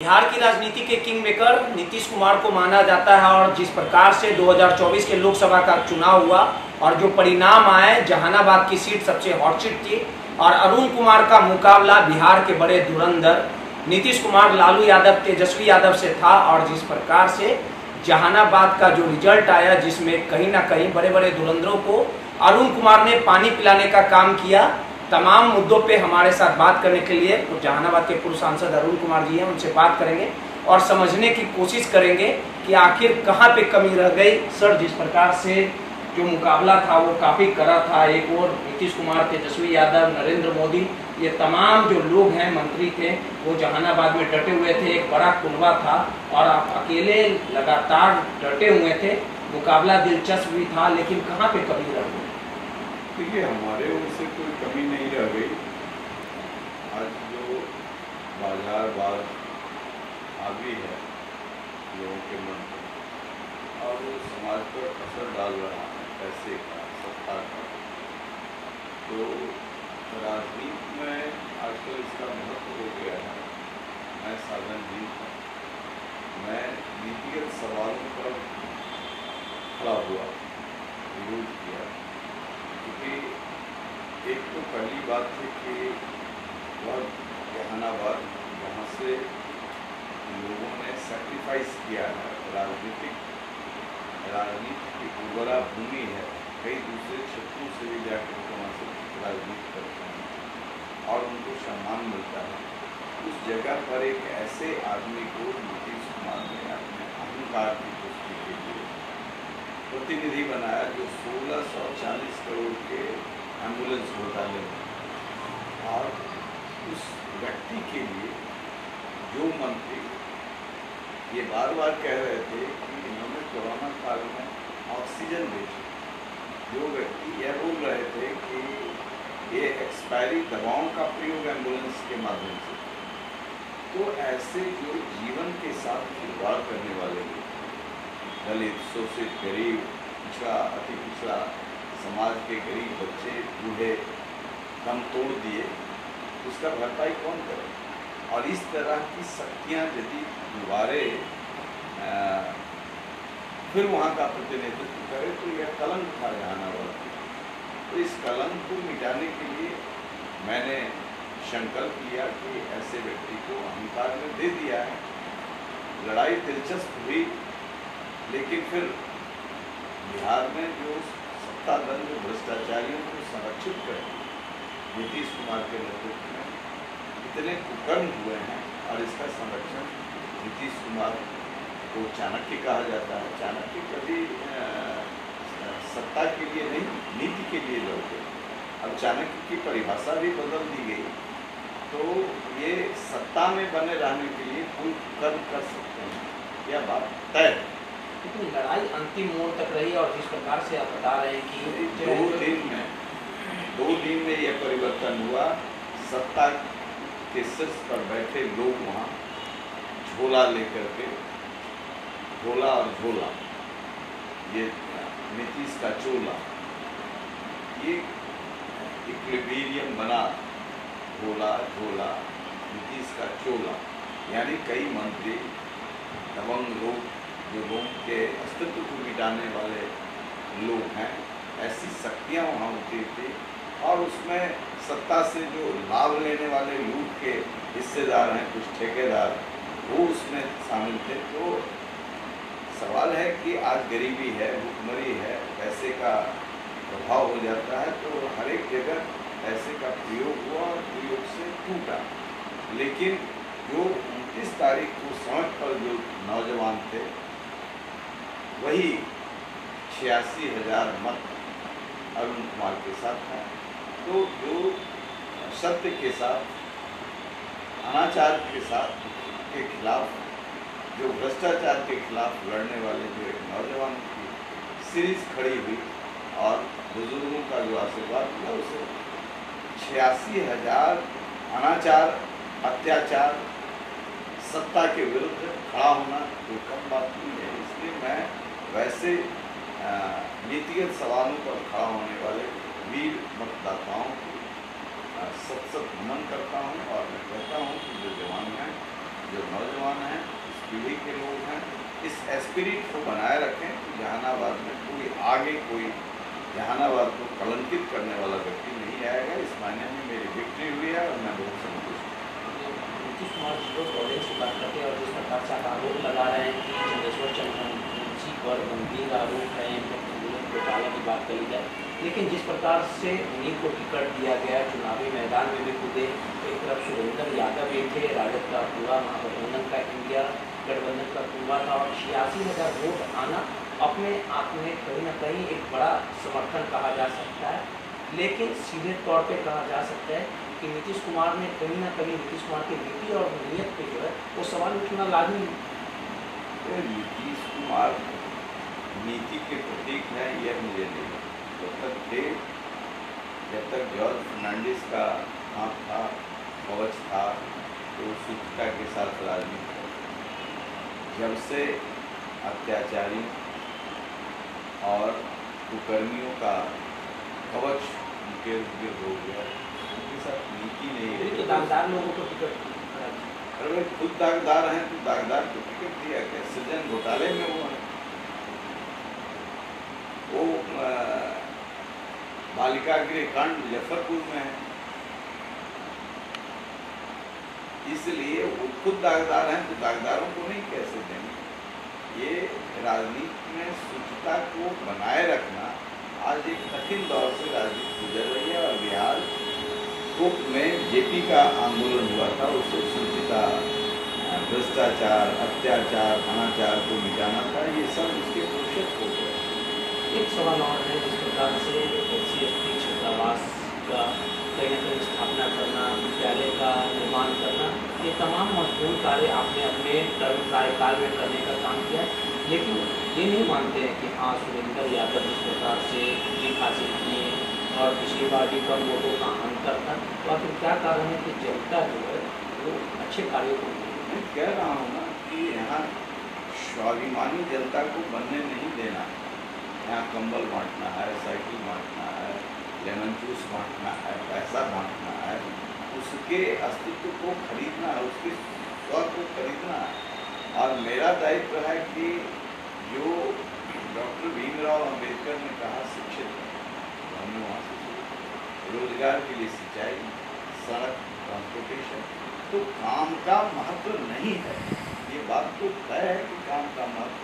बिहार की राजनीति के किंग मेकर नीतीश कुमार को माना जाता है और जिस प्रकार से 2024 के लोकसभा का चुनाव हुआ और जो परिणाम आए, जहानाबाद की सीट सबसे हॉट सीट थी और अरुण कुमार का मुकाबला बिहार के बड़े धुरंधर नीतीश कुमार, लालू यादव, तेजस्वी यादव से था। और जिस प्रकार से जहानाबाद का जो रिजल्ट आया, जिसमें कहीं ना कहीं बड़े बड़े धुरंधरों को अरुण कुमार ने पानी पिलाने का काम किया। तमाम मुद्दों पे हमारे साथ बात करने के लिए जहानाबाद के पूर्व सांसद अरुण कुमार जी हैं, उनसे बात करेंगे और समझने की कोशिश करेंगे कि आखिर कहाँ पे कमी रह गई। सर, जिस प्रकार से जो मुकाबला था वो काफ़ी कड़ा था, एक और नीतीश कुमार, तेजस्वी यादव, नरेंद्र मोदी, ये तमाम जो लोग हैं, मंत्री थे, वो जहानाबाद में डटे हुए थे। एक बड़ा कुनबा था और आप अकेले लगातार डटे हुए थे। मुकाबला दिलचस्प भी था, लेकिन कहाँ पे कमी रह गई? देखिए, हमारे ओर से कोई कमी नहीं रह गई। आज जो बाजारवाद हावी है लोगों के मन पर और वो समाज पर असर डाल रहा है, पैसे का, सत्ता का, तो राजनीति में आजकल इसका महत्व हो गया है। मैं साधन नहीं था, मैं नीतिगत सवालों पर खड़ा हुआ, विरोध किया। क्योंकि एक तो पहली बात है कि वह जहानाबाद, वहाँ से लोगों ने सैक्रिफाइस किया है, राजनीति की उर्वरा भूमि है। कई दूसरे क्षेत्रों से भी जाकर वहाँ से राजनीति करते हैं और उनको सम्मान मिलता है। उस जगह पर एक ऐसे आदमी को नीतीश कुमार ने अपने अहंकार की पुष्टि के लिए प्रतिनिधि बनाया, जो 1640 करोड़ के एम्बुलेंस घोटाले में, और उस व्यक्ति के लिए जो मंत्री ये बार बार कह रहे थे कि इन्होंने कोरोना काल में ऑक्सीजन बेची, जो व्यक्ति यह बोल रहे थे कि ये एक्सपायरी दवाओं का प्रयोग एम्बुलेंस के माध्यम से, तो ऐसे जो जीवन के साथ खिलवाड़ करने वाले लोग, दलित, शोषित, गरीब, पिछड़ा, अति पिछड़ा समाज के गरीब बच्चे, बूढ़े दम तोड़ दिए, उसका भरपाई कौन करे? और इस तरह की शक्तियाँ यदि दोबारे फिर वहाँ का प्रतिनिधित्व करे तो यह कलंक था जहानाबाद। तो इस कलंक को मिटाने के लिए मैंने संकल्प लिया कि ऐसे व्यक्ति को अहंकार में दे दिया है। लड़ाई दिलचस्प हुई, लेकिन फिर बिहार में जो सत्ता दल, जो भ्रष्टाचारियों को संरक्षित कर नीतीश कुमार के नेतृत्व में इतने कुकर्म हुए हैं, और इसका संरक्षण नीतीश कुमार को चाणक्य कहा जाता है। चाणक्य कभी सत्ता के लिए नहीं, नीति के लिए लड़ते। अब चाणक्य की परिभाषा भी बदल दी गई, तो ये सत्ता में बने रहने के लिए कोई कुकर्म कर सकते हैं, यह बात तय है। लेकिन लड़ाई अंतिम मोड़ तक रही और जिस प्रकार से आप बता रहे हैं कि दो दिन में यह परिवर्तन हुआ। सत्ता के शीर्ष पर बैठे लोग वहाँ झोला लेकर के, झोला और झोला, ये नीतीश का चोला, ये इक्विलिब्रियम बना, झोला झोला, नीतीश का चोला। यानी कई मंत्री, दबंग लोग, जो लोगों के अस्तित्व को मिटाने वाले लोग हैं, ऐसी शक्तियाँ वहाँ उतरी थी। और उसमें सत्ता से जो लाभ लेने वाले लूट के हिस्सेदार हैं, कुछ ठेकेदार, वो उसमें शामिल थे। तो सवाल है कि आज गरीबी है, भुखमरी है, पैसे का प्रभाव हो जाता है, तो हर एक जगह पैसे का प्रयोग हुआ और प्रयोग से टूटा। लेकिन जो 29 तारीख को सड़क पर जो नौजवान थे, वही 86,000 मत अरुण कुमार के साथ है। तो जो सत्य के साथ, अनाचार के साथ के खिलाफ, जो भ्रष्टाचार के खिलाफ लड़ने वाले जो एक नौजवान की सीरीज खड़ी हुई और बुजुर्गों का जो आशीर्वाद मिला, उसे 86,000 अनाचार, अत्याचार, सत्ता के विरुद्ध खड़ा होना कोई कम बात नहीं है। इसलिए मैं वैसे नीतिगत सवालों पर खड़ा होने वाले वीर मतदाताओं को सत नमन करता हूं और मैं कहता हूं कि जो जवान हैं जो नौजवान हैं, इस पीढ़ी के लोग हैं, इस एस्पिरिट को बनाए रखें कि जहानाबाद में कोई जहानाबाद को कलंकित करने वाला व्यक्ति नहीं आएगा। इस मायने में मेरी विक्ट्री हुई है और मैं बहुत संतुष्ट हूँ। नीतीश कुमार जी को कॉलेज की बात करते हैं और जिस प्रकार से आप आरोप लगा रहे हैं कि चंदेश्वर चंद्रवंशी पर गंभीर आरोप है, घोटाला की बात करी जाए, लेकिन जिस प्रकार से उन्हीं को टिकट दिया गया, चुनावी मैदान में भी कूदे, एक तरफ सुरेंद्र यादव भी थे, राजद का पूरा महागठबंधन का इंडिया गठबंधन का पूरा था और 86,000 वोट आना अपने आप में कहीं ना कहीं एक बड़ा समर्थन कहा जा सकता है। लेकिन सीधे तौर पे कहा जा सकता है कि नीतीश कुमार ने कहीं ना कहीं नीतीश कुमार की नीति और नीयत पे जो है वो सवाल उठना लाजमी है। नीतीश कुमार नीति के प्रतीक हैं, यह मुझे नहीं लगता। जब तक थे, जब तक जॉर्ज फर्नांडिस का हाथ था, कवच था, तो शुद्धता के साथ राजनीति करते। जब से अत्याचारी और कुकर्मियों का कवच उनके गिर्द हो गया, उनके साथ नीति नहीं रही। तो दागदार लोगों को टिकट, अरे भाई खुद दागदार हैं तो दागदार को टिकट दिया क्या? सृजन घोटाले में वो है, वो बालिका गृह कांड मुजफ्फरपुर में है, इसलिए वो खुद दागदार हैं तो दागदारों को नहीं कैसे देंगे? ये राजनीति में शुचिता को बनाए रखना आज एक कठिन दौर से राजनीति गुजर रही है। और बिहार में जेपी का आंदोलन हुआ था, उससे शुचिता, भ्रष्टाचार, अत्याचार, अनाचार को मिटाना था, ये सब उसके पोषक हो गए। एक सवाल और है, जिस प्रकार से SC/ST छात्रावास का कहीं ना कहीं स्थापना करना, विद्यालय का निर्माण करना, ये तमाम महत्वपूर्ण कार्य आपने अपने टर्म कार्यकाल में करने का काम किया है। लेकिन ये नहीं मानते हैं कि हाँ सुरेंद्र यादव जिस प्रकार से जीत हासिल किए और पिछली बार भी कम वोटों का अंतर था, तो आखिर क्या कारण है कि जनता जो है वो अच्छे कार्यों को मैं कह रहा हूँ ना कि यहाँ स्वाभिमानी जनता को बनने नहीं देना है। यहाँ कंबल बांटना है, साइकिल बांटना है, लेमन जूस बांटना है, पैसा बांटना है, उसके अस्तित्व को खरीदना है, उसके स्व को खरीदना है। और मेरा दायित्व है कि जो डॉक्टर भीमराव अंबेडकर ने कहा शिक्षित है, हमने वहाँ से शुरू, रोजगार के लिए सिंचाई, सड़क, ट्रांसपोर्टेशन, तो काम का महत्व नहीं है। ये बात तो तय है कि काम का महत्व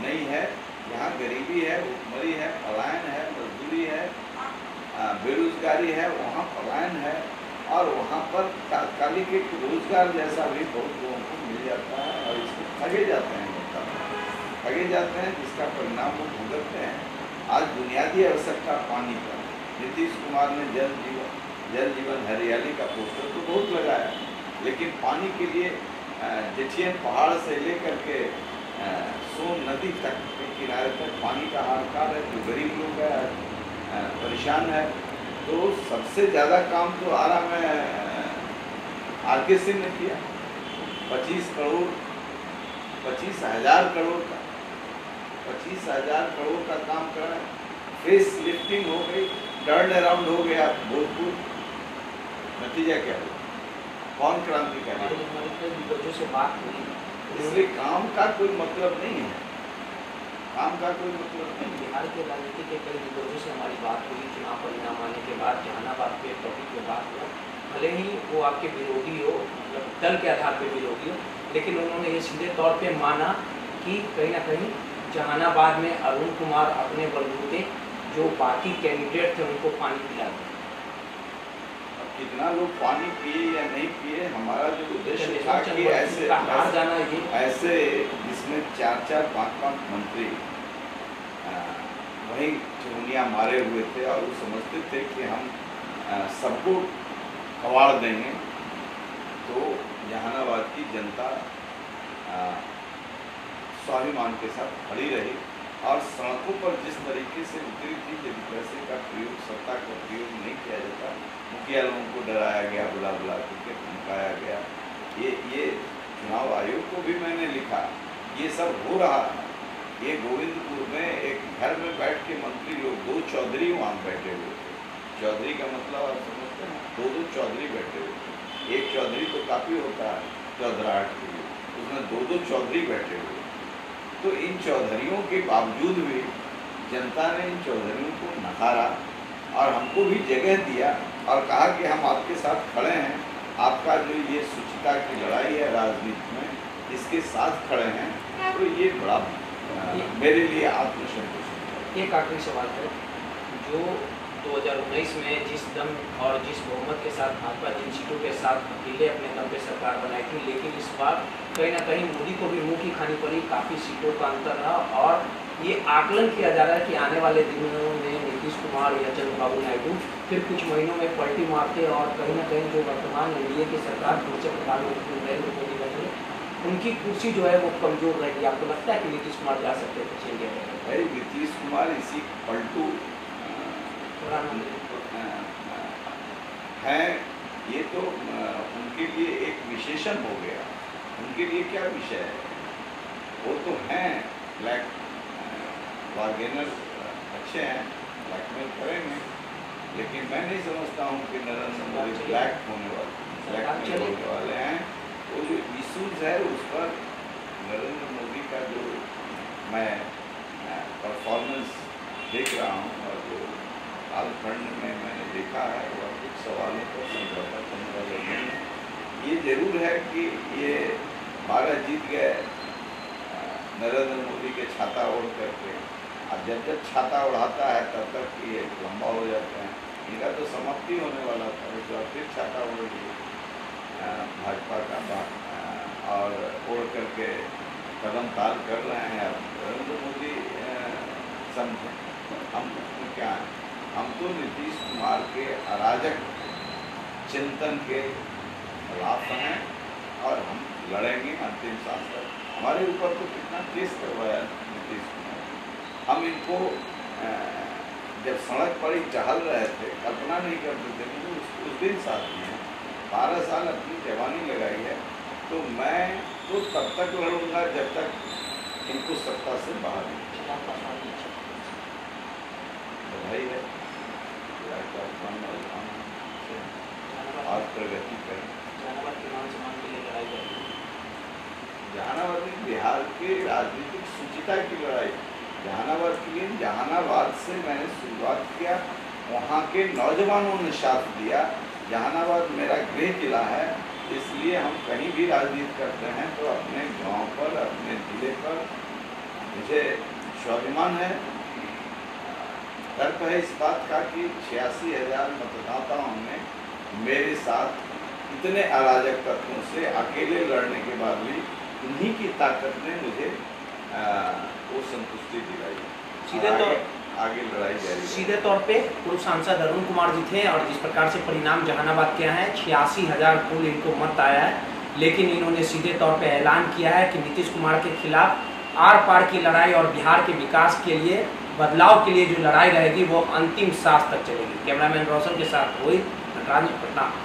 नहीं है। यहाँ गरीबी है, भुखमरी है, पलायन है, मजदूरी है, बेरोजगारी है, वहाँ पलायन है। और वहाँ पर तात्कालिक एक रोजगार जैसा भी बहुत लोगों को मिल जाता है और इसको ठगे जाते हैं, ठगे जाते हैं, जिसका परिणाम वो भुगतते हैं। आज बुनियादी आवश्यकता पानी का, नीतीश कुमार ने जल जीवन हरियाली का पोस्टर तो बहुत लगाया, लेकिन पानी के लिए जेठियन पहाड़ से लेकर के सोन नदी तक के किनारे तक पानी का हाहाकार है। जो गरीब लोग है परेशान है। तो सबसे ज़्यादा काम तो आरा में RK सिंह ने किया, 25,000 करोड़ का 25,000 करोड़ का काम करा। फेस लिफ्टिंग हो गई, टर्न अराउंड हो गया भोजपुर। नतीजा क्या हुआ? कौन क्रांतिकारी? से बात हुई, इसलिए काम का कोई मतलब नहीं है, काम का कोई मतलब नहीं। बिहार के राजनीति के कई दिग्गजों से हमारी बात हुई, चुनाव परिणाम आने के बाद जहानाबाद पे टॉपिक पे बात हुआ, भले ही वो आपके विरोधी हो, मतलब दल के आधार पे विरोधी हो, लेकिन उन्होंने ये सीधे तौर पे माना कि कहीं ना कहीं जहानाबाद में अरुण कुमार अपने बलबूते जो बाकी कैंडिडेट थे उनको पानी पिलाते। कितना लोग पानी पिए या नहीं पिए, हमारा जो उद्देश्य था कि ऐसे जिसमें 4-4, 5-5 मंत्री वही चुनिया मारे हुए थे और वो समझते थे कि हम सबको कवाड़ देंगे, तो जहानाबाद की जनता स्वाभिमान के साथ खड़ी रही। और सड़कों पर जिस तरीके से उतरी थी, यदि पैसे का प्रयोग, सत्ता का प्रयोग नहीं किया जाता, मुखिया लोगों को डराया गया, बुला करके धमकाया गया। ये चुनाव आयोग को भी मैंने लिखा, ये सब हो रहा है। ये गोविंदपुर में एक घर में बैठ के मंत्री लोग, 2 चौधरी वहाँ बैठे हुए थे। चौधरी का मतलब आप समझते हैं, 2 चौधरी बैठे हुए थे। एक चौधरी तो काफ़ी होता है, चौधराहट के लिए, उसमें 2-2 चौधरी बैठे हुए। तो इन चौधरियों के बावजूद भी जनता ने इन चौधरियों को नकारा और हमको भी जगह दिया और कहा कि हम आपके साथ खड़े हैं, आपका जो ये शुचिता की लड़ाई है राजनीति में, इसके साथ खड़े हैं। तो ये बड़ा मेरे लिए आत्मसंतुष्ट। एक आखिरी सवाल है, जो 2019 में जिस दम और जिस बहुमत के साथ भाजपा जिन सीटों के साथ अकेले अपने दम पे सरकार बनाई थी, लेकिन इस बार कहीं ना कहीं मोदी को भी मुँह की खानी पड़ी, काफ़ी सीटों का अंतर रहा और ये आकलन किया जा रहा है कि आने वाले दिनों में नीतीश कुमार या चंद्रबाबू नायडू फिर कुछ महीनों में पलटी मारते और कहीं ना कहीं जो वर्तमान एनडीए की सरकार फिर से प्रधानमंत्री नरेंद्र मोदी बैठे, उनकी कुर्सी जो है वो कमजोर रहेगी। आपको लगता है कि नीतीश कुमार जा सकते हैं इंडिया में? भाई नीतीश कुमार इसी पलटू है, ये तो उनके लिए एक विशेषण हो गया। उनके लिए क्या विषय है, वो तो हैं ब्लैक बार्गेनर, अच्छे हैं, ब्लैकमेल करेंगे, लेकिन मैं नहीं समझता हूँ कि नरेंद्र मोदी ब्लैक होने वाले हैं। वो जो इशूज़ है उस पर नरेंद्र मोदी का जो मैं परफॉर्मेंस देख रहा हूँ और जो कालखंड में मैंने देखा है, वह कुछ सवालों पर समझौता करने वाले नहीं है। ये जरूर है कि ये 12 जीत गए नरेंद्र मोदी के छाता ओढ़ करके। अब जब जब छाता उड़ाता है तब तक ये लंबा हो जाते हैं। इनका तो समाप्ति होने वाला था, तो फिर छाता ओढ़ लिए भाजपा का और ओढ़ करके कदम ताल कर रहे हैं। अब नरेंद्र मोदी समझे हम क्या है, हम तो नीतीश कुमार के अराजक चिंतन के खिलाफ हैं और हम लड़ेंगे अंतिम सांस तक। हमारे ऊपर तो कितना केस करवाया नीतीश कुमार। हम इनको जब सड़क पर ही टहल रहे थे, कल्पना नहीं करते थे, लेकिन उस दिन साथ हैं 12 साल अपनी जवानी लगाई है। तो मैं तो तब तक लड़ूंगा जब तक इनको सत्ता से बाहर नहीं। बधाई है और प्रगति करें। जहानाबाद में बिहार के राजनीतिक शुचिता की लड़ाई, जहानाबाद के लिए जहानाबाद से मैंने शुरुआत किया। वहाँ के नौजवानों ने साथ दिया। जहानाबाद मेरा गृह जिला है, इसलिए हम कहीं भी राजनीति करते हैं तो अपने गांव पर, अपने जिले पर मुझे स्वाभिमान है। गर्व है इस बात का कि 86,000 मतदाताओं ने मेरे साथ इतने अराजक तत्वों से अकेले लड़ने के बाद भी उन्हीं की ताकत ने मुझे वो संतुष्टि दिलाई। सीधे तौर आगे लड़ाई जारी। सीधे तौर पे पूर्व सांसद अरुण कुमार जी थे और जिस प्रकार से परिणाम जहानाबाद के हैं 86,000 कुल इनको मत आया है, लेकिन इन्होंने सीधे तौर पे ऐलान किया है कि नीतीश कुमार के खिलाफ आर पार की लड़ाई और बिहार के विकास के लिए, बदलाव के लिए जो लड़ाई रहेगी वो अंतिम सांस तक चलेगी। कैमरामैन रोशन के साथ रोहित, नटराज, पटना।